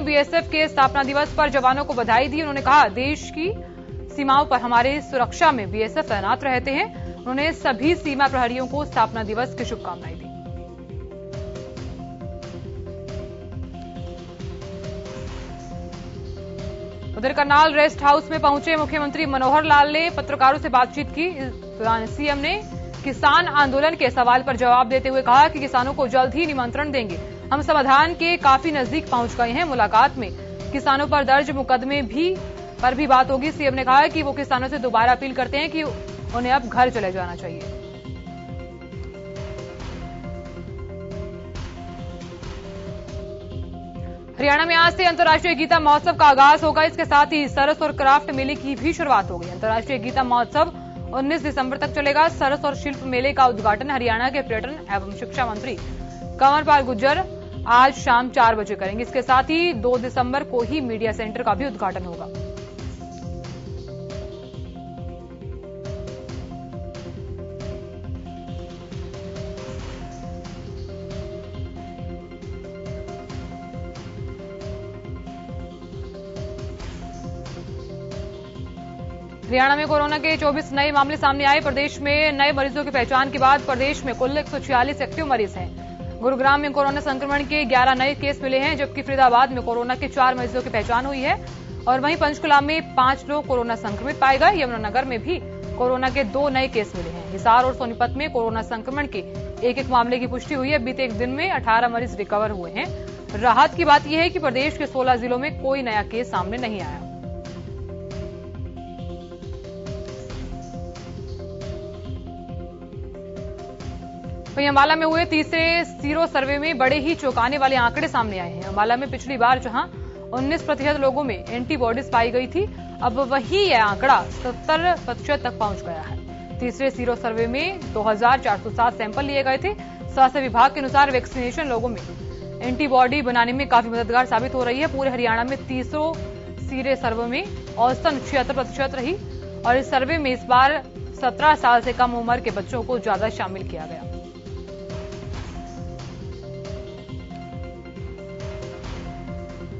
BSF के स्थापना दिवस पर जवानों को बधाई दी। उन्होंने कहा, देश की सीमाओं पर हमारे सुरक्षा में बीएसएफ तैनात रहते हैं। उन्होंने सभी सीमा प्रहरियों को स्थापना दिवस की शुभकामनाएं दी। उधर करनाल रेस्ट हाउस में पहुंचे मुख्यमंत्री मनोहर लाल ने पत्रकारों से बातचीत की। इस दौरान सीएम ने किसान आंदोलन के सवाल पर जवाब देते हुए कहा कि किसानों को जल्द ही निमंत्रण देंगे। हम समाधान के काफी नजदीक पहुंच गए हैं। मुलाकात में किसानों पर दर्ज मुकदमे पर भी बात होगी। सीएम ने कहा कि वो किसानों से दोबारा अपील करते हैं कि उन्हें अब घर चले जाना चाहिए। हरियाणा में आज से अंतर्राष्ट्रीय गीता महोत्सव का आगाज होगा। इसके साथ ही सरस और क्राफ्ट मेले की भी शुरुआत हो गई। अंतर्राष्ट्रीय गीता महोत्सव 19 दिसंबर तक चलेगा। सरस और शिल्प मेले का उद्घाटन हरियाणा के पर्यटन एवं शिक्षा मंत्री कंवरपाल गुर्जर आज शाम 4 बजे करेंगे। इसके साथ ही 2 दिसंबर को ही मीडिया सेंटर का भी उद्घाटन होगा। हरियाणा में कोरोना के 24 नए मामले सामने आए। प्रदेश में नए मरीजों की पहचान के बाद प्रदेश में कुल 146 एक्टिव मरीज हैं। गुरुग्राम में कोरोना संक्रमण के 11 नए केस मिले हैं, जबकि फरीदाबाद में कोरोना के 4 मरीजों की पहचान हुई है। और वहीं पंचकुला में 5 लोग कोरोना संक्रमित पाए गए। यमुनानगर में भी कोरोना के 2 नए केस मिले हैं। हिसार और सोनीपत में कोरोना संक्रमण के एक मामले की पुष्टि हुई है। बीते एक दिन में 18 मरीज रिकवर हुए हैं। राहत की बात यह है कि प्रदेश के 16 जिलों में कोई नया केस सामने नहीं आया। वहीं अंबाला में हुए तीसरे सीरो सर्वे में बड़े ही चौंकाने वाले आंकड़े सामने आए हैं। अंबाला में पिछली बार जहां 19% लोगों में एंटीबॉडीज पाई गई थी, अब वही यह आंकड़ा 70% तक पहुंच गया है। तीसरे सीरो सर्वे में 2407 सैंपल लिए गए थे। स्वास्थ्य विभाग के अनुसार वैक्सीनेशन लोगों में एंटीबॉडी बनाने में काफी मददगार साबित हो रही है। पूरे हरियाणा में तीसरों सीरे सर्वे में औसतन 76% रही और इस सर्वे में इस बार 17 साल से कम उम्र के बच्चों को ज्यादा शामिल किया गया।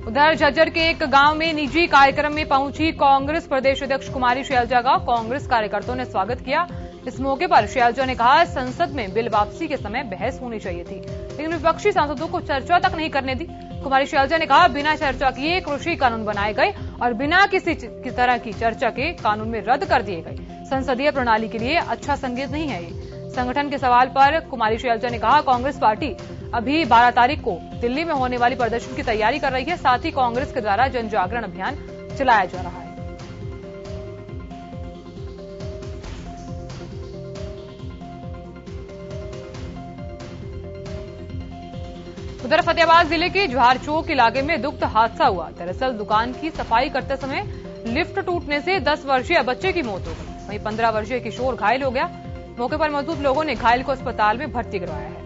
उधर झज्जर के एक गांव में निजी कार्यक्रम में पहुंची कांग्रेस प्रदेश अध्यक्ष कुमारी शैलजा का कांग्रेस कार्यकर्ताओं ने स्वागत किया। इस मौके पर शैलजा ने कहा, संसद में बिल वापसी के समय बहस होनी चाहिए थी, लेकिन विपक्षी सांसदों को चर्चा तक नहीं करने दी। कुमारी शैलजा ने कहा, बिना चर्चा किए कृषि कानून बनाए गए और बिना किसी तरह की चर्चा के कानून में रद्द कर दिए गए। संसदीय प्रणाली के लिए अच्छा संकेत नहीं है ये। संगठन के सवाल पर कुमारी शैलजा ने कहा, कांग्रेस पार्टी अभी 12 तारीख को दिल्ली में होने वाली प्रदर्शन की तैयारी कर रही है। साथ ही कांग्रेस के द्वारा जन जागरण अभियान चलाया जा रहा है। उधर फतेहाबाद जिले के जवाहरचौक इलाके में दुखद हादसा हुआ। दरअसल दुकान की सफाई करते समय लिफ्ट टूटने से 10 वर्षीय बच्चे की मौत हो गई। वहीं 15 वर्षीय किशोर घायल हो गया। मौके पर मौजूद लोगों ने घायल को अस्पताल में भर्ती करवाया है।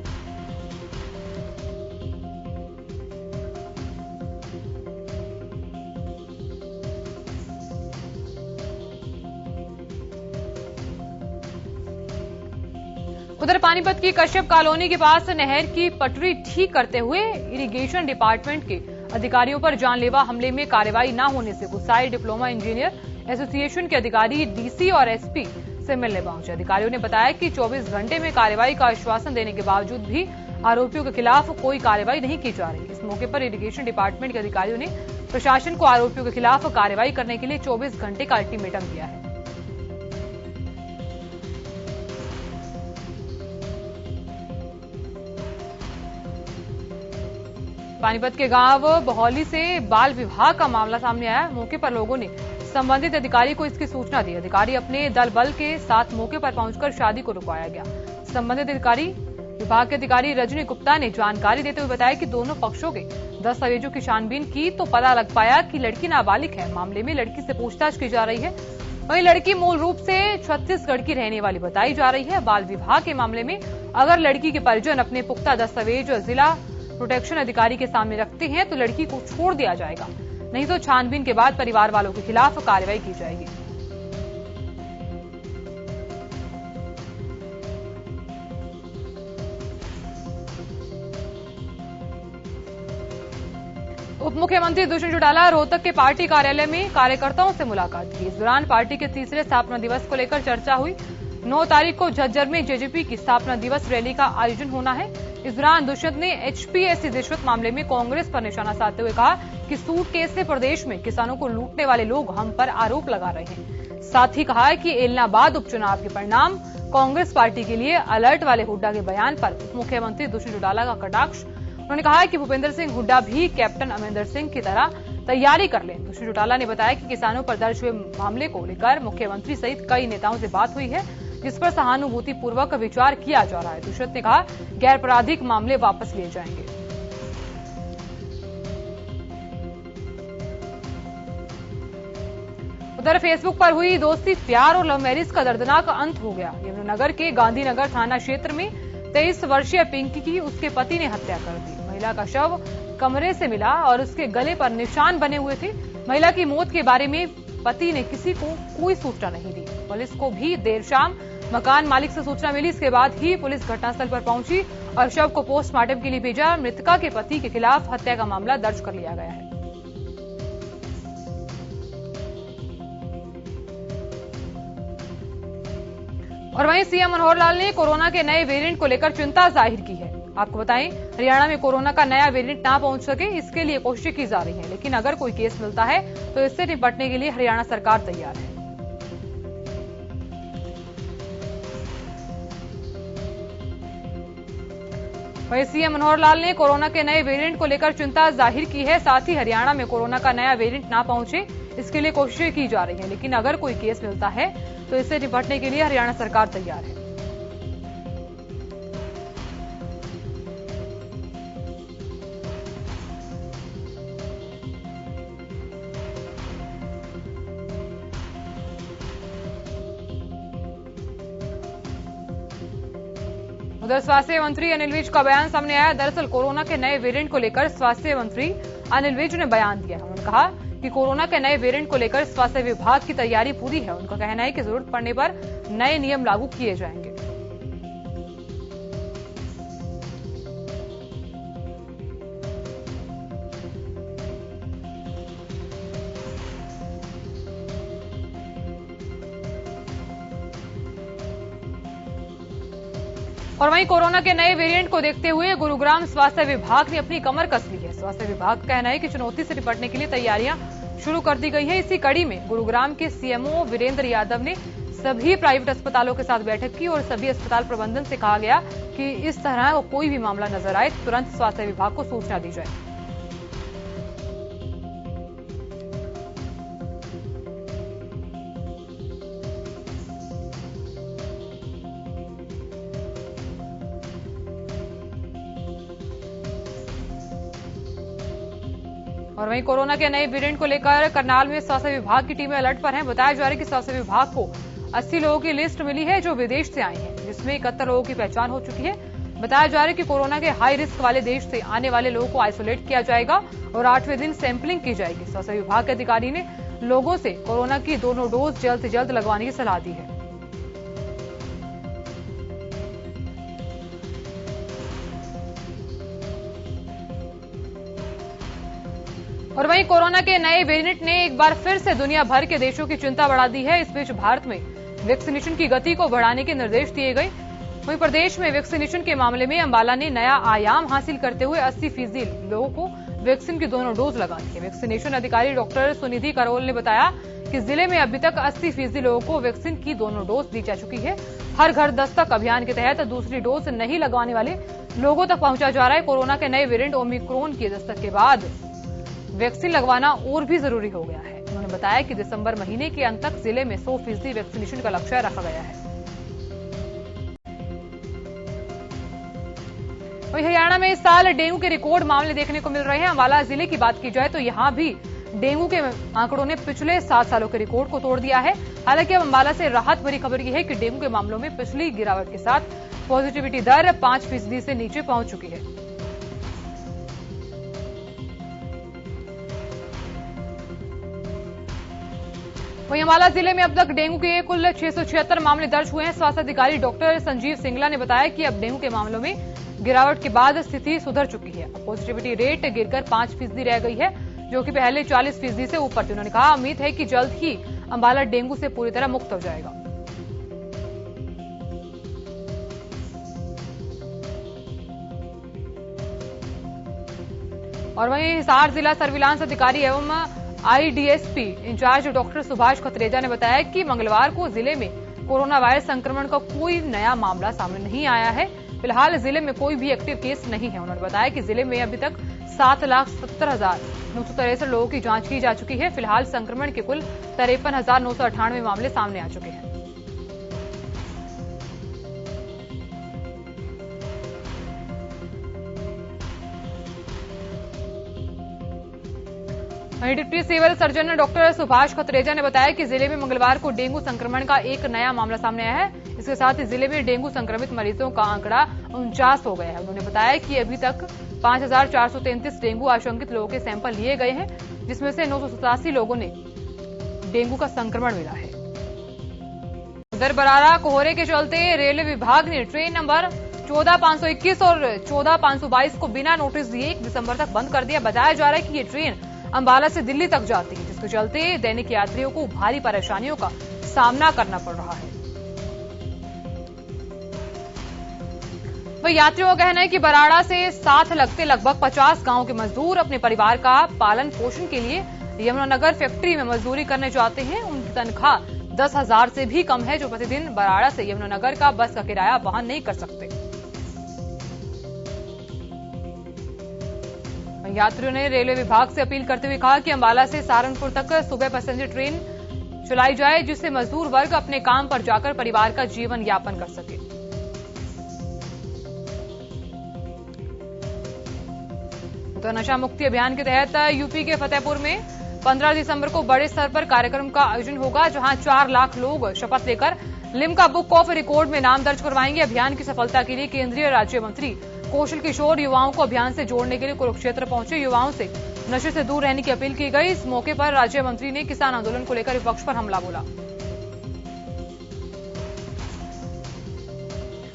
उधर पानीपत की कश्यप कॉलोनी के पास नहर की पटरी ठीक करते हुए इरिगेशन डिपार्टमेंट के अधिकारियों पर जानलेवा हमले में कार्रवाई न होने से गुस्साए डिप्लोमा इंजीनियर एसोसिएशन के अधिकारी डीसी और एसपी से मिलने पहुंचे। अधिकारियों ने बताया कि 24 घंटे में कार्रवाई का आश्वासन देने के बावजूद भी आरोपियों के खिलाफ कोई कार्रवाई नहीं की जा रही। इस मौके पर इरिगेशन डिपार्टमेंट के अधिकारियों ने प्रशासन को आरोपियों के खिलाफ कार्रवाई करने के लिए 24 घंटे का अल्टीमेटम दिया है। पानीपत के गांव बहौली से बाल विवाह का मामला सामने आया। मौके पर लोगों ने संबंधित अधिकारी को इसकी सूचना दी। अधिकारी अपने दल बल के साथ मौके पर पहुंचकर शादी को रुकवाया गया। संबंधित अधिकारी विभाग के अधिकारी रजनी गुप्ता ने जानकारी देते हुए बताया कि दोनों पक्षों के दस्तावेजों की छानबीन की तो पता लग पाया कि लड़की नाबालिग है। मामले में लड़की से पूछताछ की जा रही है। वहीं लड़की मूल रूप से छत्तीसगढ़ की रहने वाली बताई जा रही है। बाल विवाह के मामले में अगर लड़की के परिजन अपने पुख्ता दस्तावेज जिला प्रोटेक्शन अधिकारी के सामने रखते हैं तो लड़की को छोड़ दिया जाएगा, नहीं तो छानबीन के बाद परिवार वालों के खिलाफ कार्रवाई की जाएगी। उप मुख्यमंत्री दुष्यंत चौटाला रोहतक के पार्टी कार्यालय में कार्यकर्ताओं से मुलाकात की। इस दौरान पार्टी के तीसरे स्थापना दिवस को लेकर चर्चा हुई। 9 तारीख को झज्जर में जेजेपी की स्थापना दिवस रैली का आयोजन होना है। इस दौरान दुष्यंत ने एचपीएससी रिश्वत मामले में कांग्रेस पर निशाना साधते हुए कहा कि सूटकेस से प्रदेश में किसानों को लूटने वाले लोग हम पर आरोप लगा रहे हैं। साथ ही कहा कि एलनाबाद उपचुनाव के परिणाम कांग्रेस पार्टी के लिए अलर्ट वाले हुड्डा के बयान पर उप मुख्यमंत्री दुष्यंत चौटाला का कटाक्ष। उन्होंने कहा कि भूपेंद्र सिंह हुड्डा भी कैप्टन अमरिंदर सिंह की तरह तैयारी कर लें। दुष्यंत चौटाला ने बताया कि किसानों पर दर्ज हुए मामले को लेकर मुख्यमंत्री सहित कई नेताओं से बात हुई है, जिस पर सहानुभूतिपूर्वक विचार किया जा रहा है। दुष्यंत ने कहा गैर आपराधिक मामले वापस लिए जाएंगे। उधर फेसबुक पर हुई दोस्ती, प्यार और लव मैरिज का दर्दनाक अंत हो गया। यमुनानगर के गांधीनगर थाना क्षेत्र में 23 वर्षीय पिंकी की उसके पति ने हत्या कर दी। महिला का शव कमरे से मिला और उसके गले पर निशान बने हुए थे। महिला की मौत के बारे में पति ने किसी को कोई सूचना नहीं दी। पुलिस को भी देर शाम मकान मालिक से सूचना मिली। इसके बाद ही पुलिस घटनास्थल पर पहुंची और शव को पोस्टमार्टम के लिए भेजा। मृतका के पति के खिलाफ हत्या का मामला दर्ज कर लिया गया है। और वहीं सीएम मनोहर लाल ने कोरोना के नए वेरिएंट को लेकर चिंता जाहिर की है। आपको बताएं, हरियाणा में कोरोना का नया वेरिएंट ना पहुंच सके, इसके लिए कोशिश की जा रही है, लेकिन अगर कोई केस मिलता है तो इससे निपटने के लिए हरियाणा सरकार तैयार है। वहीं सीएम मनोहर लाल ने कोरोना के नए वेरिएंट को लेकर चिंता जाहिर की है। साथ ही हरियाणा में कोरोना का नया वेरिएंट ना पहुंचे, इसके लिए कोशिशें की जा रही हैं, लेकिन अगर कोई केस मिलता है तो इससे निपटने के लिए हरियाणा सरकार तैयार है। उधर स्वास्थ्य मंत्री अनिल विज का बयान सामने आया। दरअसल कोरोना के नए वेरिएंट को लेकर स्वास्थ्य मंत्री अनिल विज ने बयान दिया। उन्होंने कहा कि कोरोना के नए वेरिएंट को लेकर स्वास्थ्य विभाग की तैयारी पूरी है। उनका कहना है कि जरूरत पड़ने पर नए नियम लागू किए जाएंगे। और वहीं कोरोना के नए वेरिएंट को देखते हुए गुरुग्राम स्वास्थ्य विभाग ने अपनी कमर कस ली है। स्वास्थ्य विभाग का कहना है कि चुनौती से निपटने के लिए तैयारियां शुरू कर दी गई है। इसी कड़ी में गुरुग्राम के सीएमओ वीरेंद्र यादव ने सभी प्राइवेट अस्पतालों के साथ बैठक की और सभी अस्पताल प्रबंधन से कहा गया कि इस तरह कोई भी मामला नजर आए तुरंत स्वास्थ्य विभाग को सूचना दी जाए। और वहीं कोरोना के नए वेरिएंट को लेकर करनाल में स्वास्थ्य विभाग की टीमें अलर्ट पर हैं। बताया जा रहा है कि स्वास्थ्य विभाग को 80 लोगों की लिस्ट मिली है जो विदेश से आए हैं, जिसमें 71 लोगों की पहचान हो चुकी है। बताया जा रहा है कि कोरोना के हाई रिस्क वाले देश से आने वाले लोगों को आइसोलेट किया जाएगा और 8वें दिन सैंपलिंग की जाएगी। स्वास्थ्य विभाग के अधिकारी ने लोगों से कोरोना की दोनों डोज जल्द से जल्द लगवाने की सलाह दी है। और वहीं कोरोना के नए वेरिएंट ने एक बार फिर से दुनिया भर के देशों की चिंता बढ़ा दी है। इस बीच भारत में वैक्सीनेशन की गति को बढ़ाने के निर्देश दिए गए। वहीं प्रदेश में वैक्सीनेशन के मामले में अंबाला ने नया आयाम हासिल करते हुए 80% लोगों को वैक्सीन की दोनों डोज लगा दी है। वैक्सीनेशन अधिकारी डॉक्टर सुनिधि करोल ने बताया कि जिले में अभी तक 80% लोगों को वैक्सीन की दोनों डोज दी जा चुकी है। हर घर दस्तक अभियान के तहत दूसरी डोज नहीं लगवाने वाले लोगों तक पहुंचा जा रहा है। कोरोना के नए वेरिएंट ओमिक्रॉन की दस्तक के बाद वैक्सीन लगवाना और भी जरूरी हो गया है। उन्होंने बताया कि दिसंबर महीने के अंत तक जिले में 100% वैक्सीनेशन का लक्ष्य रखा गया है। वहीं हरियाणा में इस साल डेंगू के रिकॉर्ड मामले देखने को मिल रहे हैं। अंबाला जिले की बात की जाए तो यहां भी डेंगू के आंकड़ों ने पिछले 7 सालों के रिकॉर्ड को तोड़ दिया है। हालांकि अब अंबाला से राहत भरी खबर यह है कि डेंगू के मामलों में पिछली गिरावट के साथ पॉजिटिविटी दर 5% से नीचे पहुंच चुकी है। वहीं अंबाला जिले में अब तक डेंगू के कुल 676 मामले दर्ज हुए हैं। स्वास्थ्य अधिकारी डॉक्टर संजीव सिंगला ने बताया कि अब डेंगू के मामलों में गिरावट के बाद स्थिति सुधर चुकी है। पॉजिटिविटी रेट गिरकर 5% रह गई है, जो कि पहले 40% से ऊपर थी। उन्होंने कहा, उम्मीद है कि जल्द ही अंबाला डेंगू से पूरी तरह मुक्त हो जाएगा। और वहीं हिसार जिला सर्विलांस अधिकारी एवं IDSP in charge doctor Subhash Khatreja ने बताया कि मंगलवार को जिले में कोरोना वायरस संक्रमण का कोई नया मामला सामने नहीं आया है। फिलहाल जिले में कोई भी एक्टिव केस नहीं है। उन्होंने बताया कि जिले में अभी तक 7,70,963 लोगों की जांच की जा चुकी है। फिलहाल संक्रमण के कुल 53,998 मामले सामने आ चुके हैं। वहीं deputy civil surgeon doctor Subhash Khatreja ने बताया कि जिले में मंगलवार को डेंगू संक्रमण का एक नया मामला सामने आया है। इसके साथ ही जिले में डेंगू संक्रमित मरीजों का आंकड़ा 49 हो गया है। उन्होंने बताया कि अभी तक 5,433 डेंगू आशंकित लोगों के सैंपल लिए गए हैं, जिसमें से 987 लोगों ने डेंगू का संक्रमण मिला है। उधर बरारा कोहरे के चलते रेलवे विभाग ने ट्रेन नंबर 14,521 और 14,522 को बिना नोटिस दिए 1 दिसंबर तक बंद कर दिया। बताया जा रहा है कि ये ट्रेन अंबाला से दिल्ली तक जाती है, जिसके चलते दैनिक यात्रियों को भारी परेशानियों का सामना करना पड़ रहा है। वहीं यात्रियों का कहना है कि बराड़ा से साथ लगते लगभग 50 गांव के मजदूर अपने परिवार का पालन पोषण के लिए यमुनानगर फैक्ट्री में मजदूरी करने जाते हैं। उनकी तनख्वाह 10,000 से भी कम है, जो प्रतिदिन बराड़ा से यमुनानगर का बस का किराया वहन नहीं कर सकते। यात्रियों ने रेलवे विभाग से अपील करते हुए कहा कि अंबाला से सहारनपुर तक सुबह पैसेंजर ट्रेन चलाई जाए, जिससे मजदूर वर्ग अपने काम पर जाकर परिवार का जीवन यापन कर सके। तो नशा मुक्ति अभियान के तहत यूपी के फतेहपुर में 15 दिसंबर को बड़े स्तर पर कार्यक्रम का आयोजन होगा, जहां 4 लाख लोग शपथ लेकर लिम्का बुक ऑफ रिकॉर्ड में नाम दर्ज करवाएंगे। अभियान की सफलता के लिए केंद्रीय राज्य मंत्री कौशल किशोर युवाओं को अभियान से जोड़ने के लिए कुरुक्षेत्र पहुंचे। युवाओं से नशे से दूर रहने की अपील की गई। इस मौके पर राज्य मंत्री ने किसान आंदोलन को लेकर विपक्ष पर हमला बोला।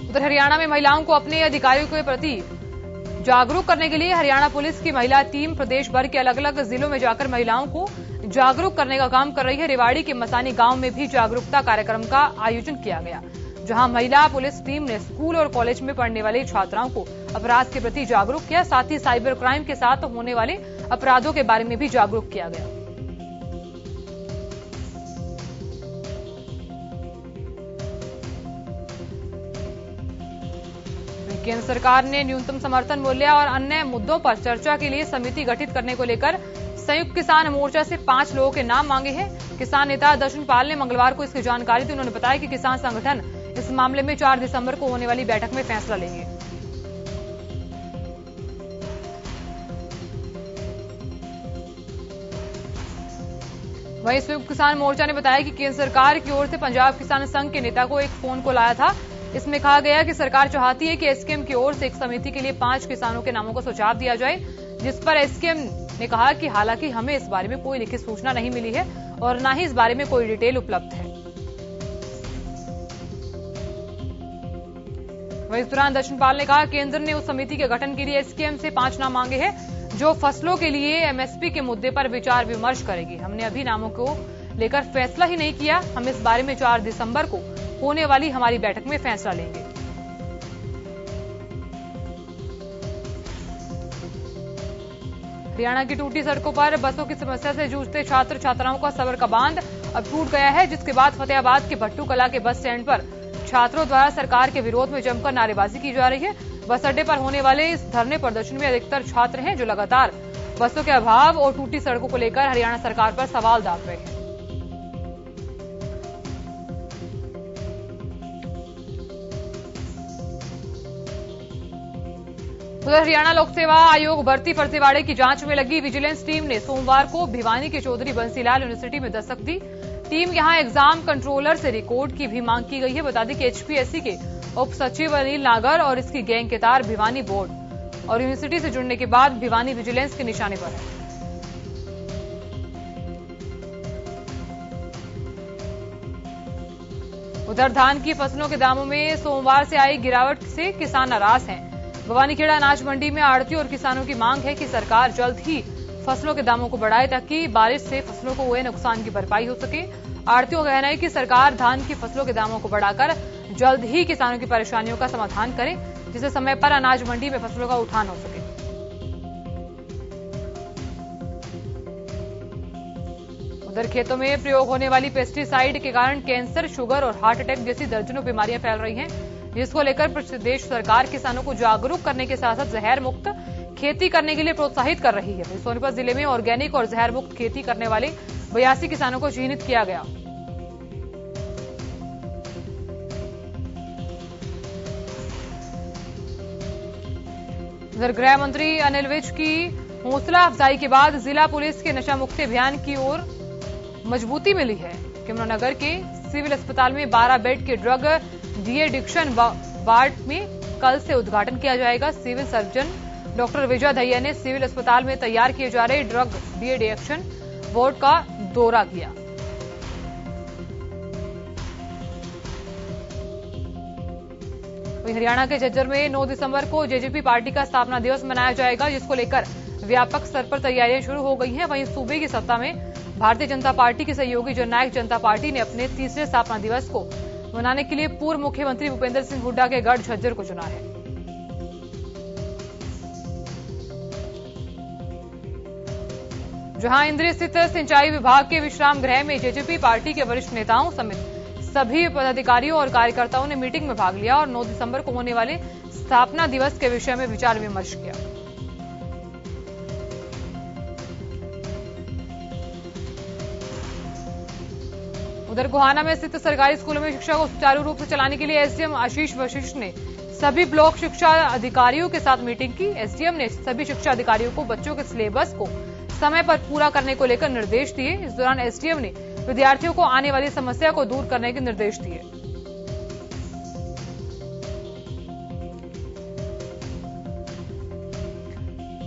उधर हरियाणा में महिलाओं को अपने अधिकारों के प्रति जागरूक करने के लिए हरियाणा पुलिस की महिला टीम प्रदेश भर के अलग अलग जिलों में जाकर महिलाओं को जागरूक करने का काम कर रही है। रेवाड़ी के मसानी गांव में भी जागरूकता कार्यक्रम का आयोजन किया गया, जहां महिला पुलिस टीम ने स्कूल और कॉलेज में पढ़ने वाली छात्राओं को अपराध के प्रति जागरूक किया। साथ ही साइबर क्राइम के साथ होने वाले अपराधों के बारे में भी जागरूक किया गया। केंद्र सरकार ने न्यूनतम समर्थन मूल्य और अन्य मुद्दों पर चर्चा के लिए समिति गठित करने को लेकर संयुक्त किसान मोर्चा से 5 लोगों के नाम मांगे हैं। किसान नेता दर्शन पाल ने मंगलवार को इसकी जानकारी दी। उन्होंने बताया कि किसान संगठन इस मामले में 4 दिसंबर को होने वाली बैठक में फैसला लेंगे। वहीं संयुक्त किसान मोर्चा ने बताया कि केंद्र सरकार की ओर से पंजाब किसान संघ के नेता को एक फोन कॉल आया था। इसमें कहा गया कि सरकार चाहती है कि एसकेएम की ओर से एक समिति के लिए 5 किसानों के नामों का सुझाव दिया जाए, जिस पर एसकेएम ने कहा कि हालांकि हमें इस बारे में कोई लिखित सूचना नहीं मिली है और न ही इस बारे में कोई डिटेल उपलब्ध है। वहीं इस दौरान दर्शनपाल ने कहा केंद्र ने उस समिति के गठन के लिए एसकेएम से 5 नाम मांगे हैं, जो फसलों के लिए एमएसपी के मुद्दे पर विचार विमर्श करेगी। हमने अभी नामों को लेकर फैसला ही नहीं किया। हम इस बारे में 4 दिसंबर को होने वाली हमारी बैठक में फैसला लेंगे। हरियाणा की टूटी सड़कों पर बसों की समस्या से जूझते छात्र छात्राओं का सबर का बांध अब टूट गया है, जिसके बाद फतेहाबाद के भट्टू कला के बस स्टैंड पर छात्रों द्वारा सरकार के विरोध में जमकर नारेबाजी की जा रही है। बस अड्डे पर होने वाले इस धरने प्रदर्शन में अधिकतर छात्र हैं, जो लगातार बसों के अभाव और टूटी सड़कों को लेकर हरियाणा सरकार पर सवाल दाग रहे हैं। उधर हरियाणा लोक सेवा आयोग भर्ती फर्जीवाड़े की जांच में लगी विजिलेंस टीम ने सोमवार को भिवानी के चौधरी बंसीलाल यूनिवर्सिटी में दस्तक दी। टीम यहां एग्जाम कंट्रोलर से रिकॉर्ड की भी मांग की गई है। बता दें कि एचपीएससी के उप सचिव अनिल नागर और इसकी गैंग के तार भिवानी बोर्ड और यूनिवर्सिटी से जुड़ने के बाद भिवानी विजिलेंस के निशाने पर है। उधर धान की फसलों के दामों में सोमवार से आई गिरावट से किसान नाराज हैं। भवानीखेड़ा अनाज मंडी में आढ़तियों और किसानों की मांग है कि सरकार जल्द ही फसलों के दामों को बढ़ाए ताकि बारिश से फसलों को हुए नुकसान की भरपाई हो सके। आढ़तियों का कहना है कि सरकार धान की फसलों के दामों को बढ़ाकर जल्द ही किसानों की परेशानियों का समाधान करे, जिससे समय पर अनाज मंडी में फसलों का उठान हो सके। उधर खेतों में प्रयोग होने वाली पेस्टिसाइड के कारण कैंसर, शुगर और हार्ट अटैक जैसी दर्जनों बीमारियां फैल रही हैं, जिसको लेकर प्रदेश सरकार किसानों को जागरूक करने के साथ साथ जहर मुक्त खेती करने के लिए प्रोत्साहित कर रही है। सोनीपत जिले में ऑर्गेनिक और जहर मुक्त खेती करने वाले 82 किसानों को चिन्हित किया गया। उधर गृह मंत्री अनिल विज की हौसला अफजाई के बाद जिला पुलिस के नशा मुक्ति अभियान की ओर मजबूती मिली है। किमनगर के सिविल अस्पताल में 12 बेड के ड्रग डी एडिक्शन वार्ड में कल से उद्घाटन किया जाएगा। Civil surgeon doctor Vijay Dahiya ने सिविल अस्पताल में तैयार किए जा रहे ड्रग डी एडिक्शन वार्ड का दौरा किया। हरियाणा के झज्जर में 9 दिसंबर को जेजेपी पार्टी का स्थापना दिवस मनाया जाएगा, जिसको लेकर व्यापक स्तर पर तैयारियां शुरू हो गई हैं। वहीं सूबे की सत्ता में भारतीय जनता पार्टी की सहयोगी जननायक जनता पार्टी ने अपने तीसरे स्थापना दिवस को मनाने के लिए पूर्व मुख्यमंत्री भूपेंद्र सिंह हुड्डा के गढ़ झज्जर को चुना है। जहां इंद्री स्थित सिंचाई विभाग के विश्राम गृह में जेजेपी पार्टी के वरिष्ठ नेताओं समेत सभी पदाधिकारियों और कार्यकर्ताओं ने मीटिंग में भाग लिया और 9 दिसंबर को होने वाले स्थापना दिवस के विषय में विचार विमर्श किया। उधर गोहाना में स्थित सरकारी स्कूलों में शिक्षा को सुचारू रूप से चलाने के लिए एसडीएम आशीष वशिष्ठ ने सभी ब्लॉक शिक्षा अधिकारियों के साथ मीटिंग की। एसडीएम ने सभी शिक्षा अधिकारियों को बच्चों के सिलेबस को समय पर पूरा करने को लेकर निर्देश दिए। इस दौरान एसडीएम ने विद्यार्थियों को आने वाली समस्या को दूर करने के निर्देश दिए।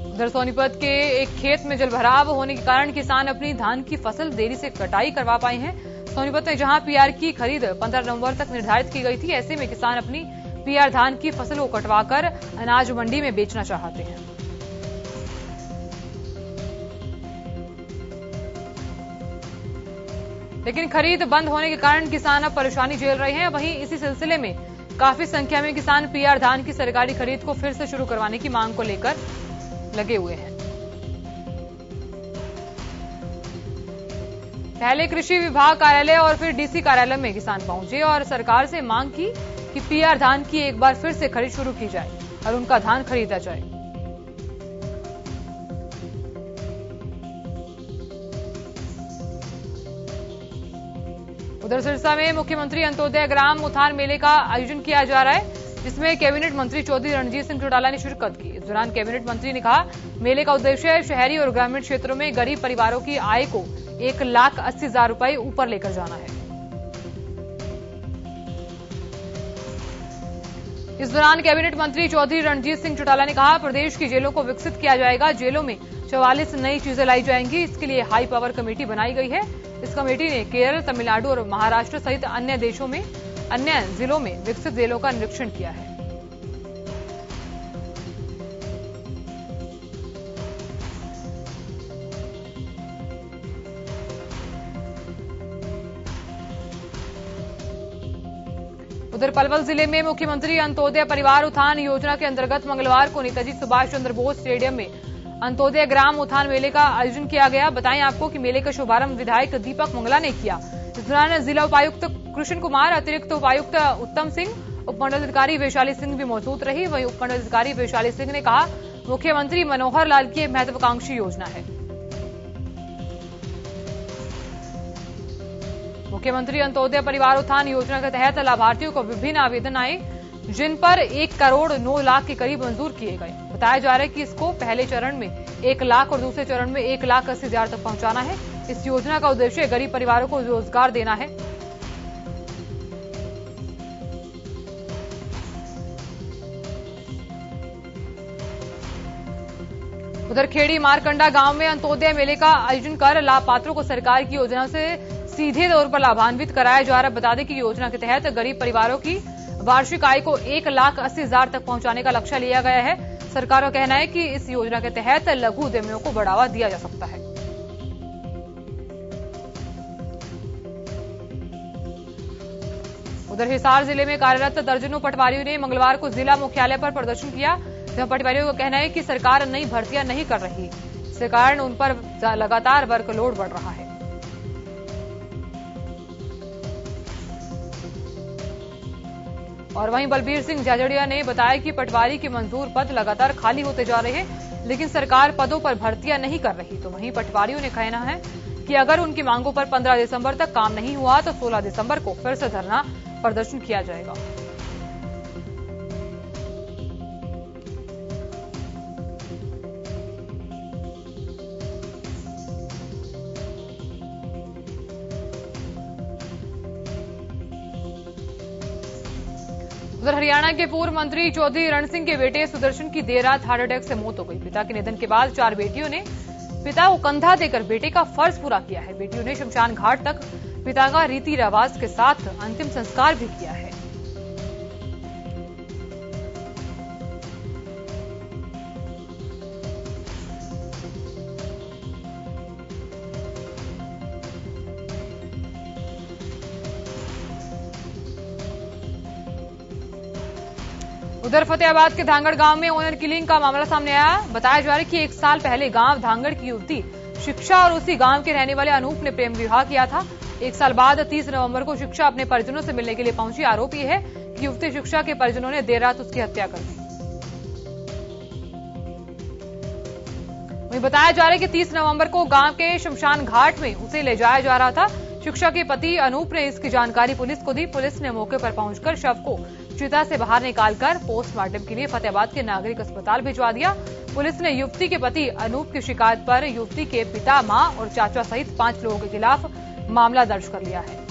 उधर सोनीपत के एक खेत में जलभराव होने के कारण किसान अपनी धान की फसल देरी से कटाई करवा पाए हैं। सोनीपत में जहां पीआर की खरीद 15 नवंबर तक निर्धारित की गई थी, ऐसे में किसान अपनी पीआर धान की फसल को कटवाकर अनाज मंडी में बेचना चाहते हैं। लेकिन खरीद बंद होने के कारण किसान अब परेशानी झेल रहे हैं। वहीं इसी सिलसिले में काफी संख्या में किसान पीआर धान की सरकारी खरीद को फिर से शुरू करवाने की मांग को लेकर लगे हुए हैं। पहले कृषि विभाग कार्यालय और फिर डीसी कार्यालय में किसान पहुंचे और सरकार से मांग की कि पीआर धान की एक बार फिर से खरीद शुरू की जाए और उनका धान खरीदा जाए। उधर सिरसा में मुख्यमंत्री अंत्योदय ग्राम उत्थान मेले का आयोजन किया जा रहा है, जिसमें कैबिनेट मंत्री चौधरी रणजीत सिंह चौटाला ने शिरकत की। इस दौरान कैबिनेट मंत्री ने कहा, मेले का उद्देश्य शहरी और ग्रामीण क्षेत्रों में गरीब परिवारों की आय को 1,80,000 रुपए ऊपर लेकर जाना है। इस दौरान कैबिनेट मंत्री चौधरी रणजीत सिंह चौटाला ने कहा, प्रदेश की जेलों को विकसित किया जाएगा। जेलों में 44 नई चीजें लाई जाएंगी। इसके लिए हाई पावर कमेटी बनाई गई है। इस कमेटी ने केरल, तमिलनाडु और महाराष्ट्र सहित अन्य जिलों में विकसित जेलों का निरीक्षण किया है। उधर पलवल जिले में मुख्यमंत्री अंत्योदय परिवार उत्थान योजना के अंतर्गत मंगलवार को नेताजी सुभाष चंद्र बोस स्टेडियम में अंत्योदय ग्राम उत्थान मेले का आयोजन किया गया। बताएं आपको कि मेले का शुभारंभ विधायक दीपक मंगला ने किया। इस दौरान जिला उपायुक्त कृष्ण कुमार, अतिरिक्त उपायुक्त उत्तम सिंह, उपमंडल अधिकारी वैशाली सिंह भी मौजूद रही। वहीं उपमंडल अधिकारी वैशाली सिंह ने कहा, मुख्यमंत्री मनोहर लाल की महत्वाकांक्षी योजना है। मुख्यमंत्री अंत्योदय परिवार उत्थान योजना के तहत लाभार्थियों को विभिन्न आवेदन आए, जिन पर 1,09,00,000 के करीब मंजूर किए गए। बताया जा रहा है कि इसको पहले चरण में 1 लाख और दूसरे चरण में 1,80,000 तक पहुंचाना है। इस योजना का उद्देश्य गरीब परिवारों को रोजगार देना है। उधर खेड़ी मारकंडा गांव में अंत्योदय मेले का आयोजन कर लाभपात्रों को सरकार की योजना से सीधे तौर पर लाभान्वित कराया जा रहा है। बता दें कि योजना के तहत गरीब परिवारों की वार्षिक आय को 1,80,000 तक पहुंचाने का लक्ष्य लिया गया है। सरकार का कहना है कि इस योजना के तहत लघु उद्यमियों को बढ़ावा दिया जा सकता है। उधर हिसार जिले में कार्यरत दर्जनों पटवारियों ने मंगलवार को जिला मुख्यालय पर प्रदर्शन किया, जहां पटवारियों का कहना है कि सरकार नई भर्तियां नहीं कर रही, इसके कारण उन पर लगातार वर्कलोड बढ़ रहा है। और वहीं बलबीर सिंह जाजड़िया ने बताया कि पटवारी के मंजूर पद लगातार खाली होते जा रहे हैं, लेकिन सरकार पदों पर भर्तियां नहीं कर रही। तो वहीं पटवारियों ने कहना है कि अगर उनकी मांगों पर 15 दिसंबर तक काम नहीं हुआ तो 16 दिसंबर को फिर से धरना प्रदर्शन किया जाएगा। उधर हरियाणा के पूर्व मंत्री चौधरी रण सिंह के बेटे सुदर्शन की देर रात हार्ट अटैक से मौत हो गई। पिता के निधन के बाद 4 बेटियों ने पिता को कंधा देकर बेटे का फर्ज पूरा किया है। बेटियों ने शमशान घाट तक पिता का रीति रिवाज के साथ अंतिम संस्कार भी किया है। उधर फतेहाबाद के धांगड़ गांव में ओनर किलिंग का मामला सामने आया। बताया जा रहा है कि 1 साल पहले गांव धांगड़ की युवती शिक्षा और उसी गांव के रहने वाले अनूप ने प्रेम विवाह किया था। 1 साल बाद 30 नवंबर को शिक्षा अपने परिजनों से मिलने के लिए पहुंची। आरोप यह है कि युवती शिक्षा के परिजनों ने देर रात उसकी हत्या कर दी। वहीं बताया जा रहा है कि 30 नवंबर को गांव के शमशान घाट में उसे ले जाया जा रहा था। शिक्षा के पति अनूप ने इसकी जानकारी पुलिस को दी। पुलिस ने मौके पर पहुंचकर शव को चिता से बाहर निकालकर पोस्टमार्टम के लिए फतेहाबाद के नागरिक अस्पताल भिजवा दिया। पुलिस ने युवती के पति अनूप की शिकायत पर युवती के पिता, मां और चाचा सहित 5 लोगों के खिलाफ मामला दर्ज कर लिया है।